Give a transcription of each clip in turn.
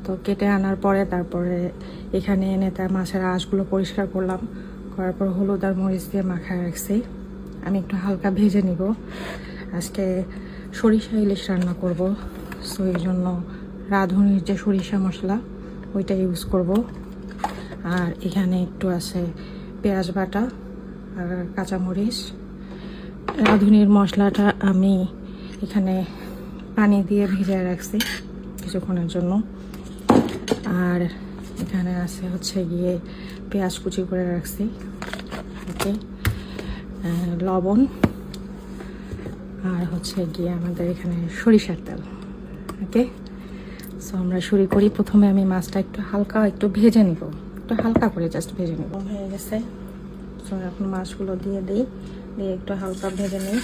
তো কেটে আনার পরে তারপরে এখানে এনে তার মাছের আঁশগুলো পরিষ্কার করলাম, করার পর হলুদ আর মরিচ দিয়ে মাখায় রাখছি। আমি একটু হালকা ভেজে নিব। আজকে সরিষা ইলিশ রান্না করব, সো এই জন্য রাঁধুনির যে সরিষা মশলা ওইটা ইউজ করব। আর এখানে একটু আছে পেঁয়াজ বাটা আর কাঁচামরিচ। রাঁধুনির মশলাটা আমি এখানে পানি দিয়ে ভিজিয়ে রাখছি কিছুক্ষণের জন্য। আর এখানে আছে হচ্ছে গিয়ে পেঁয়াজ কুচি করে রাখছি, ওকে, লবণ, আর হচ্ছে গিয়ে আমাদের এখানে সরিষার তেল, ওকে। সো আমরা শুরু করি। প্রথমে আমি মাছটা একটু ভেজে নিব, একটু হালকা করে জাস্ট ভেজে নিব। হয়ে গেছে, সো এখন মাছগুলো দিয়ে দিই, দিয়ে একটু হালকা ভেজে নিই।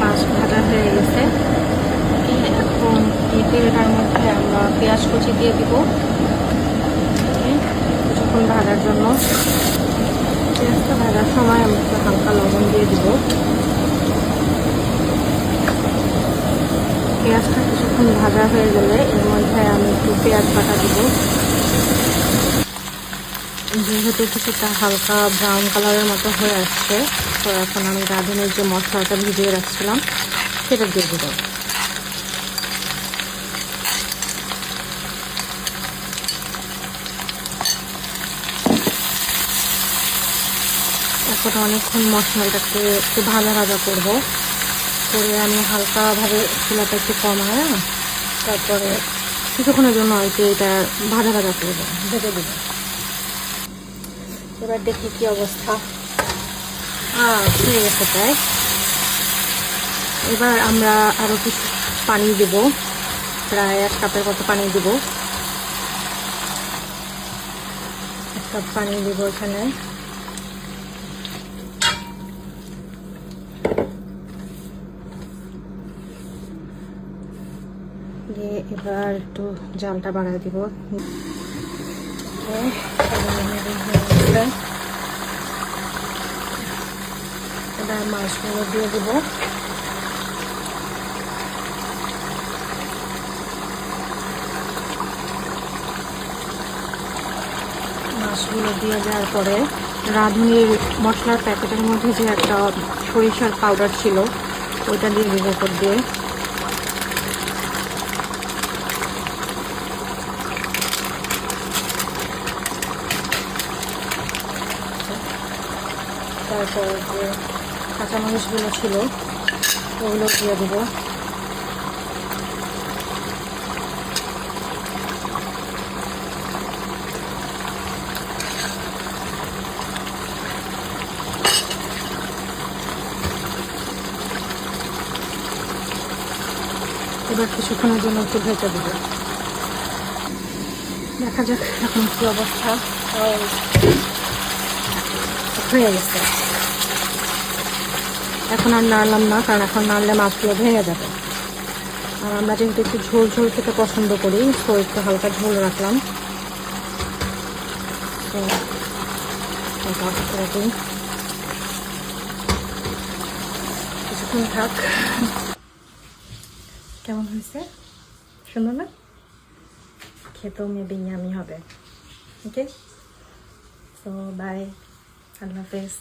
মাছ ভাজা হয়ে গেছে। এখন এই তেলটার মধ্যে আমরা পেঁয়াজ কুচি দিয়ে দিব কিছুক্ষণ ভাজার জন্য। পেঁয়াজটা ভাজার সময় আমি একটু হালকা লবণ দিয়ে দিব। পেঁয়াজটা কিছুক্ষণ ভাজা হয়ে গেলে এর মধ্যে আমি একটু পেঁয়াজ বাটা দিব। যেহেতু কিছুটা হালকা ব্রাউন কালারের মতো হয়ে আসছে, তো এখন আমি রাঁধুনির যে মশলাটা ভিজিয়ে রাখছিলাম সেটা দিয়ে দিব। এখন অনেকক্ষণ মশলাটাকে একটু ভাজা করব, করে আমি হালকাভাবে চুলাটা একটু কমায় তারপরে কিছুক্ষণের জন্য আর কি এটা ভাজা করবো, ভেজে দেবো। এবার দেখি কি অবস্থা। হয়ে গেছে প্রায়। এবার আমরা আরো কিছু পানি দেব, প্রায় 1 কাপের মতো পানি দেব। 1 কাপ পানি দেব এখানে। দিয়ে এবার একটু জালটা বাড়ায় দিব। এবার মাছগুলো দিয়ে দিব। মাছগুলো দিয়ে দেওয়ার পরে রাঁধুনির মশলার প্যাকেটের মধ্যে যে একটা সরিষার পাউডার ছিল ওইটা দিয়ে দিব উপর দিয়ে। তারপর যে কাঁচামরিচগুলো ছিল ওগুলো দিয়ে দেবো। এবার কিছুক্ষণের জন্য একটু ভেজে দেবো। দেখা যাক এখন কি অবস্থা। হয়ে গেছে। এখন আর নাড়লাম না, কারণ এখন নাড়লে মাছগুলো ভেঙে যাবে। আর আমরা যেহেতু একটু ঝোল খেতে পছন্দ করি, তো একটু হালকা ঝোল রাখলাম। তো কিছুক্ষণ থাক। কেমন হয়েছে? সুন্দর না? খেতেও মেবি ইয়ামি হবে। ওকে, সো বাই, আল্লাহ হাফেজ।